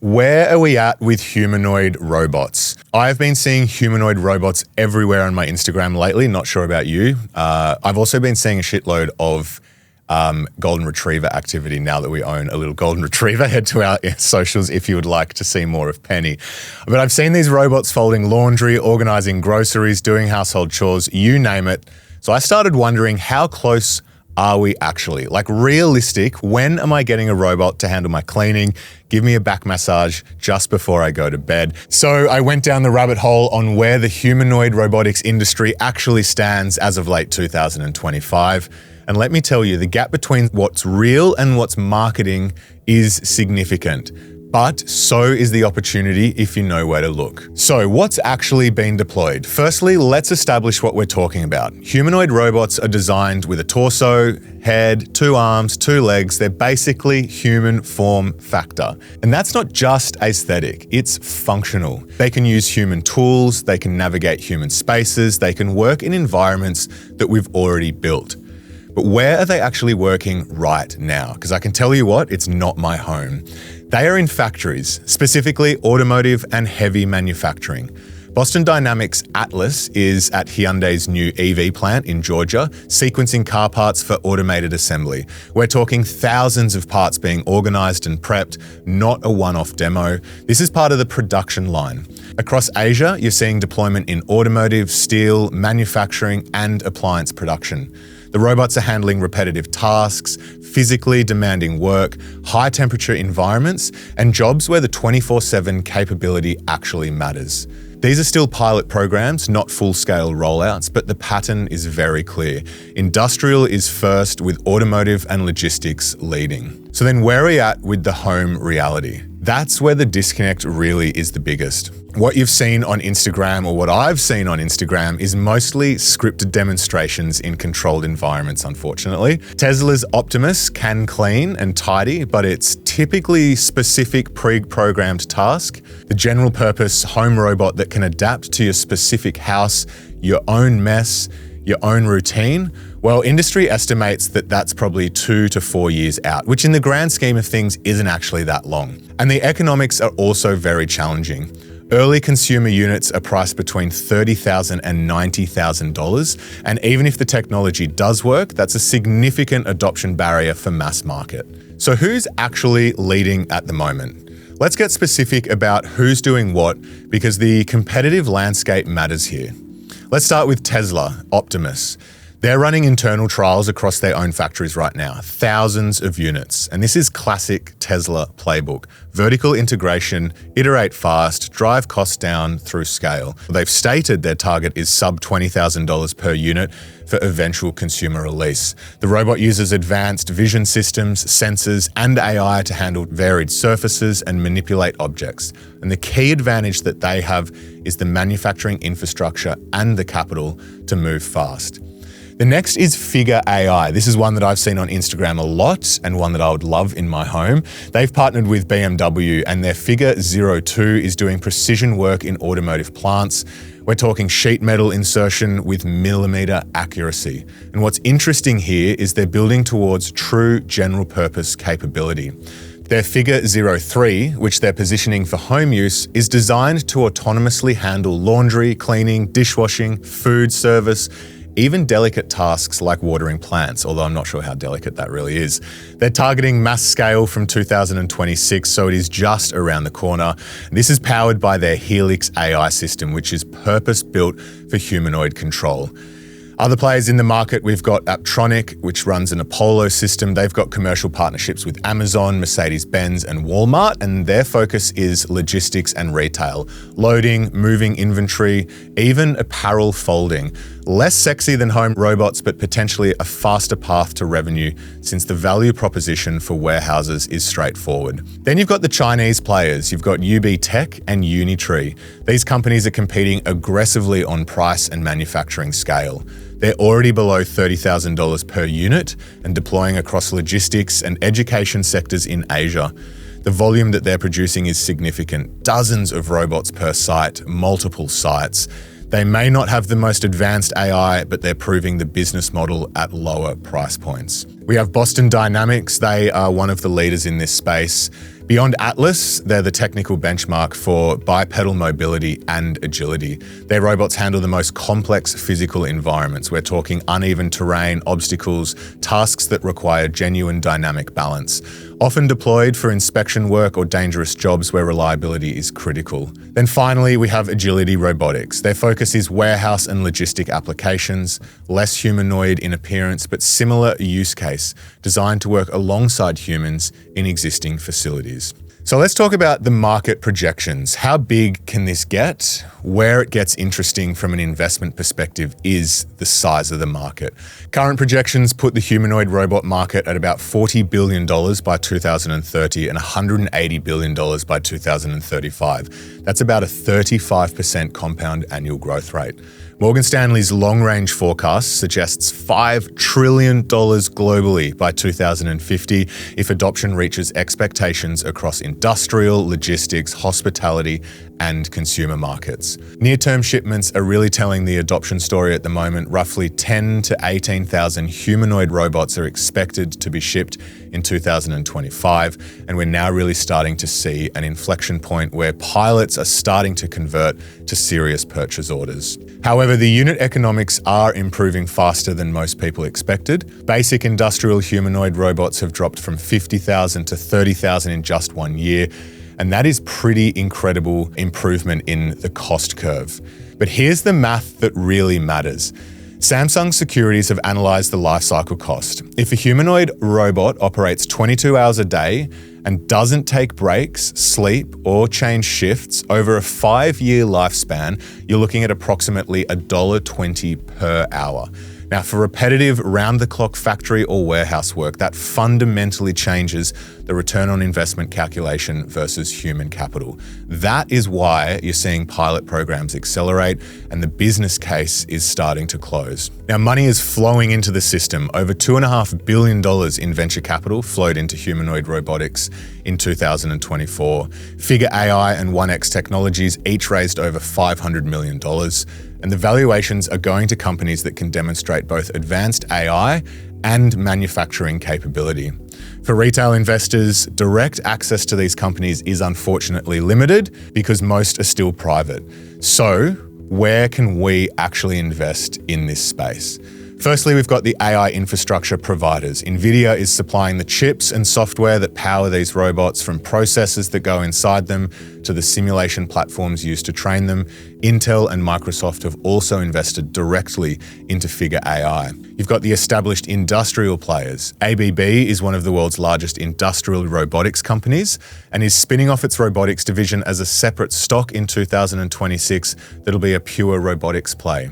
Where are we at with humanoid robots? I've been seeing humanoid robots everywhere on my Instagram lately, not sure about you. I've also been seeing a shitload of golden retriever activity now that we own a little golden retriever. Head to our socials if you would like to see more of Penny. But I've seen these robots folding laundry, organizing groceries, doing household chores, you name it. So I started wondering, how close are we actually? Like, realistic, when am I getting a robot to handle my cleaning, give me a back massage just before I go to bed? So I went down the rabbit hole on where the humanoid robotics industry actually stands as of late 2025. And let me tell you, the gap between what's real and what's marketing is significant. But so is the opportunity if you know where to look. So what's actually been deployed? Firstly, let's establish what we're talking about. Humanoid robots are designed with a torso, head, 2 arms, 2 legs. They're basically human form factor. And that's not just aesthetic, it's functional. They can use human tools, they can navigate human spaces, they can work in environments that we've already built. But where are they actually working right now? Because I can tell you what, it's not my home. They are in factories, specifically automotive and heavy manufacturing. Boston Dynamics Atlas is at Hyundai's new EV plant in Georgia, sequencing car parts for automated assembly. We're talking thousands of parts being organized and prepped, not a one-off demo. This is part of the production line. Across Asia, you're seeing deployment in automotive, steel, manufacturing, and appliance production. The robots are handling repetitive tasks, physically demanding work, high-temperature environments, and jobs where the 24/7 capability actually matters. These are still pilot programs, not full-scale rollouts, but the pattern is very clear. Industrial is first, with automotive and logistics leading. So then where are we at with the home reality? That's where the disconnect really is the biggest. What you've seen on Instagram, or what I've seen on Instagram, is mostly scripted demonstrations in controlled environments, unfortunately. Tesla's Optimus can clean and tidy, but it's typically specific pre-programmed task. The general purpose home robot that can adapt to your specific house, your own mess, your own routine. Well, industry estimates that that's probably 2 to 4 years out, which in the grand scheme of things isn't actually that long. And the economics are also very challenging. Early consumer units are priced between $30,000 and $90,000, and even if the technology does work, that's a significant adoption barrier for mass market. So who's actually leading at the moment? Let's get specific about who's doing what, because the competitive landscape matters here. Let's start with Tesla Optimus. They're running internal trials across their own factories right now, thousands of units. And this is classic Tesla playbook. Vertical integration, iterate fast, drive costs down through scale. They've stated their target is sub $20,000 per unit for eventual consumer release. The robot uses advanced vision systems, sensors, and AI to handle varied surfaces and manipulate objects. And the key advantage that they have is the manufacturing infrastructure and the capital to move fast. The next is Figure AI. This is one that I've seen on Instagram a lot and one that I would love in my home. They've partnered with BMW and their Figure 02 is doing precision work in automotive plants. We're talking sheet metal insertion with millimeter accuracy. And what's interesting here is they're building towards true general purpose capability. Their Figure 03, which they're positioning for home use, is designed to autonomously handle laundry, cleaning, dishwashing, food service, even delicate tasks like watering plants, although I'm not sure how delicate that really is. They're targeting mass scale from 2026, so it is just around the corner. This is powered by their Helix AI system, which is purpose-built for humanoid control. Other players in the market, we've got Apptronik, which runs an Apollo system. They've got commercial partnerships with Amazon, Mercedes-Benz, and Walmart, and their focus is logistics and retail, loading, moving inventory, even apparel folding. Less sexy than home robots, but potentially a faster path to revenue since the value proposition for warehouses is straightforward. Then you've got the Chinese players. You've got UB Tech and Unitree. These companies are competing aggressively on price and manufacturing scale. They're already below $30,000 per unit and deploying across logistics and education sectors in Asia. The volume that they're producing is significant. Dozens of robots per site, multiple sites. They may not have the most advanced AI, but they're proving the business model at lower price points. We have Boston Dynamics. They are one of the leaders in this space. Beyond Atlas, they're the technical benchmark for bipedal mobility and agility. Their robots handle the most complex physical environments. We're talking uneven terrain, obstacles, tasks that require genuine dynamic balance, often deployed for inspection work or dangerous jobs where reliability is critical. Then finally, we have Agility Robotics. Their focus is warehouse and logistic applications, less humanoid in appearance, but similar use case, designed to work alongside humans in existing facilities. So let's talk about the market projections. How big can this get? Where it gets interesting from an investment perspective is the size of the market. Current projections put the humanoid robot market at about $40 billion by 2030 and $180 billion by 2035. That's about a 35% compound annual growth rate. Morgan Stanley's long-range forecast suggests $5 trillion globally by 2050 if adoption reaches expectations across industrial, logistics, hospitality, and consumer markets. Near-term shipments are really telling the adoption story at the moment. Roughly 10 to 18,000 humanoid robots are expected to be shipped in 2025, and we're now really starting to see an inflection point where pilots are starting to convert to serious purchase orders. However, the unit economics are improving faster than most people expected. Basic industrial humanoid robots have dropped from 50,000 to 30,000 in just 1 year, and that is pretty incredible improvement in the cost curve. But here's the math that really matters. Samsung Securities have analyzed the lifecycle cost. If a humanoid robot operates 22 hours a day and doesn't take breaks, sleep, or change shifts over a 5-year lifespan, you're looking at approximately $1.20 per hour. Now, for repetitive, round-the-clock factory or warehouse work, that fundamentally changes the return on investment calculation versus human capital. That is why you're seeing pilot programs accelerate and the business case is starting to close. Now, money is flowing into the system. Over $2.5 billion in venture capital flowed into humanoid robotics in 2024. Figure AI and 1X Technologies each raised over $500 million. And the valuations are going to companies that can demonstrate both advanced AI and manufacturing capability. For retail investors, direct access to these companies is unfortunately limited because most are still private. So, where can we actually invest in this space? Firstly, we've got the AI infrastructure providers. NVIDIA is supplying the chips and software that power these robots, from processors that go inside them to the simulation platforms used to train them. Intel and Microsoft have also invested directly into Figure AI. You've got the established industrial players. ABB is one of the world's largest industrial robotics companies and is spinning off its robotics division as a separate stock in 2026 that'll be a pure robotics play.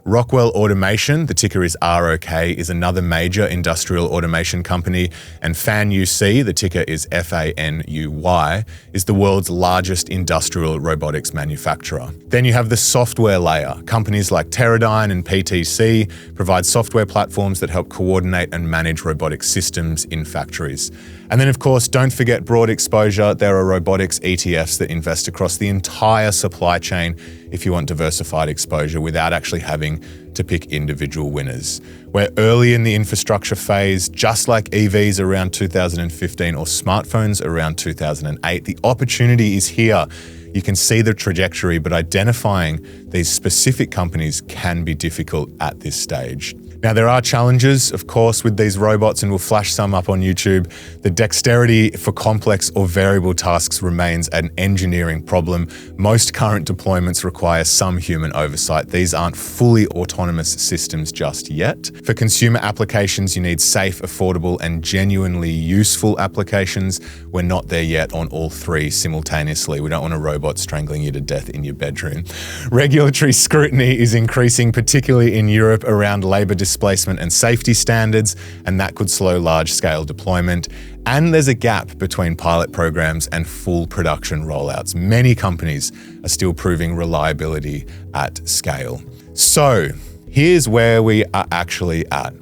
Rockwell Automation, the ticker is ROK, is another major industrial automation company, and FANUC, the ticker is FANUY, is the world's largest industrial robotics manufacturer. Then you have the software layer. Companies like Teradyne and PTC provide software platforms that help coordinate and manage robotic systems in factories. And then, of course, don't forget broad exposure. There are robotics ETFs that invest across the entire supply chain if you want diversified exposure without actually having to pick individual winners. We're early in the infrastructure phase, just like EVs around 2015 or smartphones around 2008. The opportunity is here. You can see the trajectory, but identifying these specific companies can be difficult at this stage. Now, there are challenges, of course, with these robots, and we'll flash some up on YouTube. The dexterity for complex or variable tasks remains an engineering problem. Most current deployments require some human oversight. These aren't fully autonomous systems just yet. For consumer applications, you need safe, affordable, and genuinely useful applications. We're not there yet on all three simultaneously. We don't want a robot strangling you to death in your bedroom. Regulatory scrutiny is increasing, particularly in Europe, around labor displacement and safety standards, and that could slow large-scale deployment. And there's a gap between pilot programs and full production rollouts. Many companies are still proving reliability at scale. So, here's where we are actually at.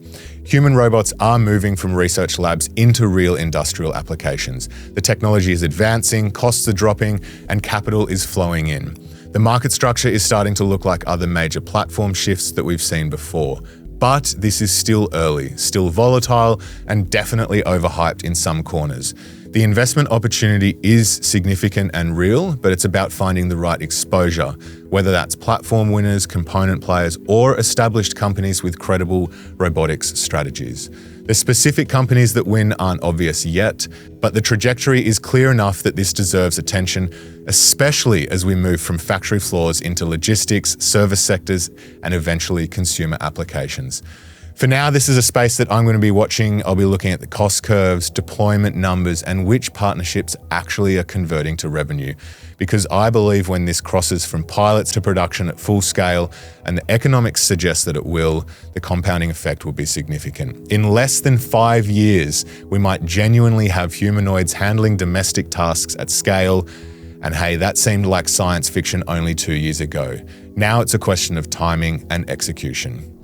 Human robots are moving from research labs into real industrial applications. The technology is advancing, costs are dropping, and capital is flowing in. The market structure is starting to look like other major platform shifts that we've seen before. But this is still early, still volatile, and definitely overhyped in some corners. The investment opportunity is significant and real, but it's about finding the right exposure, whether that's platform winners, component players, or established companies with credible robotics strategies. The specific companies that win aren't obvious yet, but the trajectory is clear enough that this deserves attention, especially as we move from factory floors into logistics, service sectors, and eventually consumer applications. For now, this is a space that I'm going to be watching. I'll be looking at the cost curves, deployment numbers, and which partnerships actually are converting to revenue. Because I believe when this crosses from pilots to production at full scale, and the economics suggest that it will, the compounding effect will be significant. In less than 5 years, we might genuinely have humanoids handling domestic tasks at scale. And hey, that seemed like science fiction only 2 years ago. Now it's a question of timing and execution.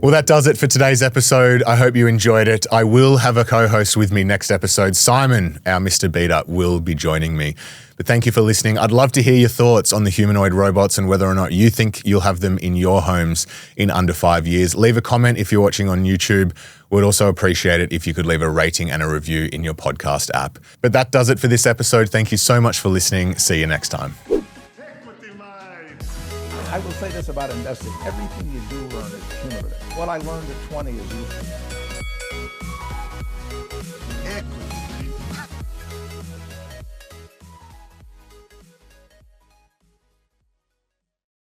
Well, that does it for today's episode. I hope you enjoyed it. I will have a co-host with me next episode. Simon, our Mr. Beater, will be joining me. But thank you for listening. I'd love to hear your thoughts on the humanoid robots and whether or not you think you'll have them in your homes in under 5 years. Leave a comment if you're watching on YouTube. We'd also appreciate it if you could leave a rating and a review in your podcast app. But that does it for this episode. Thank you so much for listening. See you next time. I will say this about investing. Everything you do learn is cumulative. What I learned at 20 is useful.